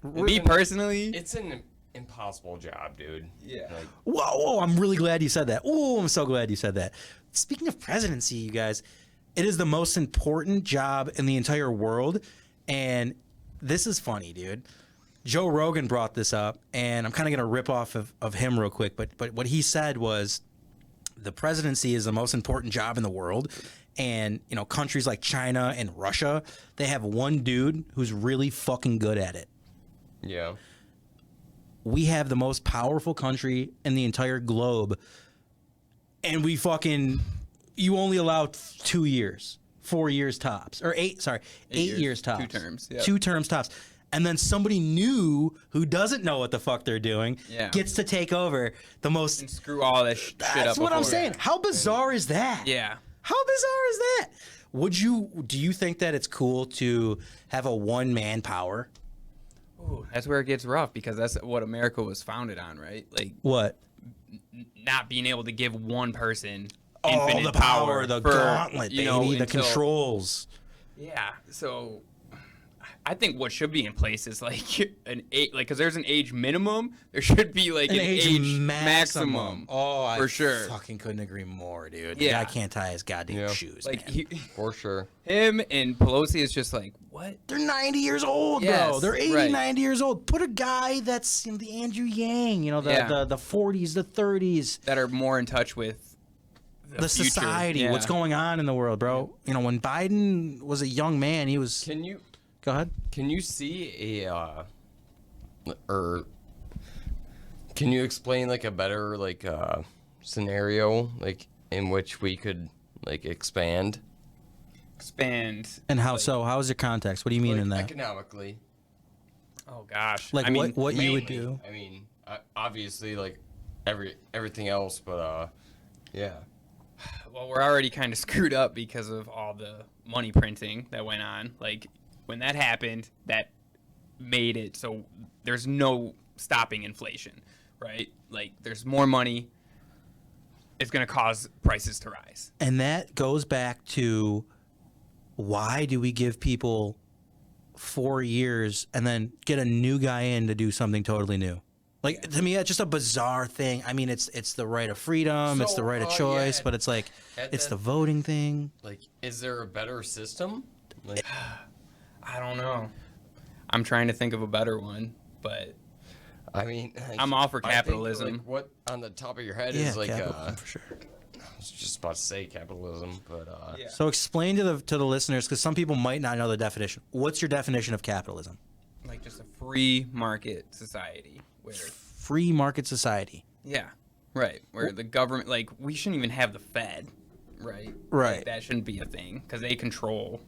me Listen, personally, it's an impossible job, dude. yeah. Like, Whoa, I'm really glad you said that. Oh, I'm so glad you said that. Speaking of presidency, you guys, it is the most important job in the entire world. And this is funny, dude. Joe Rogan brought this up, and I'm kind of going to rip off of him real quick. But what he said was the presidency is the most important job in the world. And, countries like China and Russia, they have one dude who's really fucking good at it. yeah. We have the most powerful country in the entire globe, and you only allow 2 years, 4 years tops, or 8 years tops. 2 terms, yeah. 2 terms tops. And then somebody new who doesn't know what the fuck they're doing gets to take over the most. And screw all that shit up. That's what I'm before. saying. How bizarre is that? Yeah. How bizarre is that? Do you think that it's cool to have a one-man power? Ooh, that's where it gets rough because that's what America was founded on, right? Like, What? not being able to give one person Oh, infinite the power, the for, gauntlet, baby, the until- controls. Yeah, so I think what should be in place is like an age, because there's an age minimum. There should be like an age maximum. Oh, for I sure. fucking couldn't agree more, dude. Yeah. The guy can't tie his goddamn Yeah. shoes. Like Man. For sure. him and Pelosi is just like, what? They're 90 years old, bro. Yes, They're 80, right. 90 years old. Put a guy that's the Andrew Yang, Yeah. the 40s, the 30s, That are more in touch with the future. society, Yeah. what's going on in the world, bro. When Biden was a young man, he was. Go ahead. Can you see or can you explain like a better scenario in which we could expand And how so? How is your context? What do you mean in that? economically? Oh gosh. Like I mean, what you would Mainly. do? I mean, obviously everything else, but yeah. well, we're already kind of screwed up because of all the money printing that went on. Like, when that happened, that made it so there's no stopping inflation, right? Like, there's more money. It's going to cause prices to rise. And that goes back to why do we give people 4 years and then get a new guy in to do something totally new? Like, to me, that's just a bizarre thing. I mean, it's the right of freedom, it's the So, right of choice, yeah, but it's like, at it's the- the voting thing. Is there a better system? I don't know. I'm trying to think of a better one, but I mean, I'm all for I think, capitalism. what on the top of your head Yeah, is capitalism, for sure. I was just about to say capitalism, but Yeah. So explain to the listeners, because some people might not know the definition. What's your definition of capitalism? like just a free market society where Free market society. Yeah, right. Where the government, like, we shouldn't even have the Fed, right? Right. Like, that shouldn't be a thing because they control,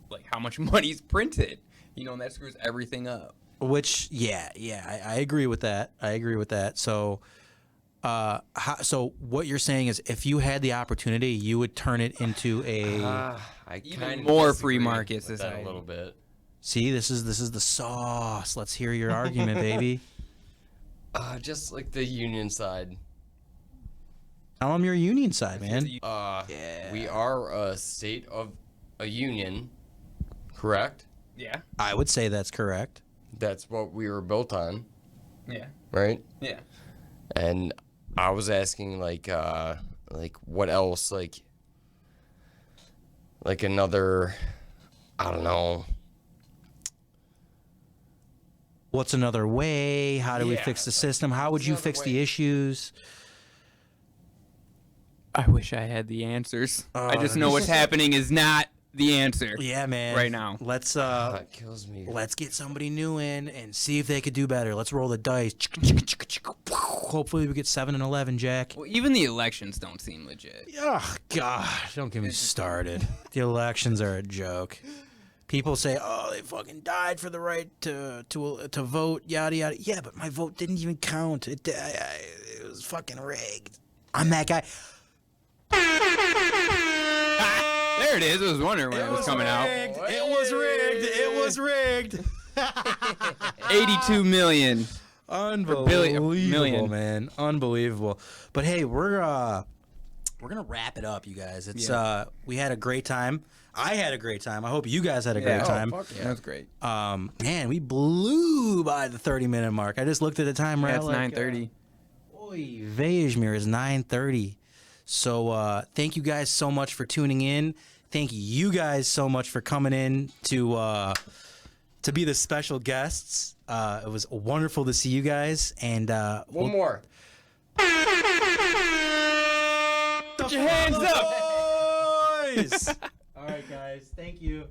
like, how much money's printed. And that screws everything up. Which, yeah, I agree with that. So, so what you're saying is, if you had the opportunity, you would turn it into a I Even kinda more disagree free market with that society. a little bit. See, this is the sauce. Let's hear your argument, baby. Just like the union side. Tell them your union side, man. We are a state of a union, correct? Yeah. I would say that's correct. That's what we were built on, Yeah. right? Yeah. And I was asking like what else, like another, I don't know. What's another way? How do we Yeah, fix the system? How would you another fix way? the issues? I wish I had the answers. I just know this what's happening is not the answer. Yeah, man. Right now. Let's That kills me. let's get somebody new in and see if they could do better. Let's roll the dice. Hopefully we get 7 and 11, Jack. Well, even the elections don't seem legit. Oh gosh, don't get me started. The elections are a joke. People say, "Oh, they fucking died for the right to vote." Yada yada. Yeah, but my vote didn't even count. It was fucking rigged. I'm that guy. There it is. I was wondering when it was coming out. It was rigged. It was rigged. 82 million. Unbelievable, million. man. Unbelievable. But hey, we're gonna wrap it up, you guys. It's we had a great time. I had a great time. I hope you guys had a great time. Fuck yeah. That was great. Man, we blew by the 30-minute mark. I just looked at the time right. That's 9:30. Oy, Vejmir is 9:30. So thank you guys so much for tuning in. Thank you guys so much for coming in to be the special guests. It was wonderful to see you guys. And One more. put your hands up. boys. All right, guys. Thank you.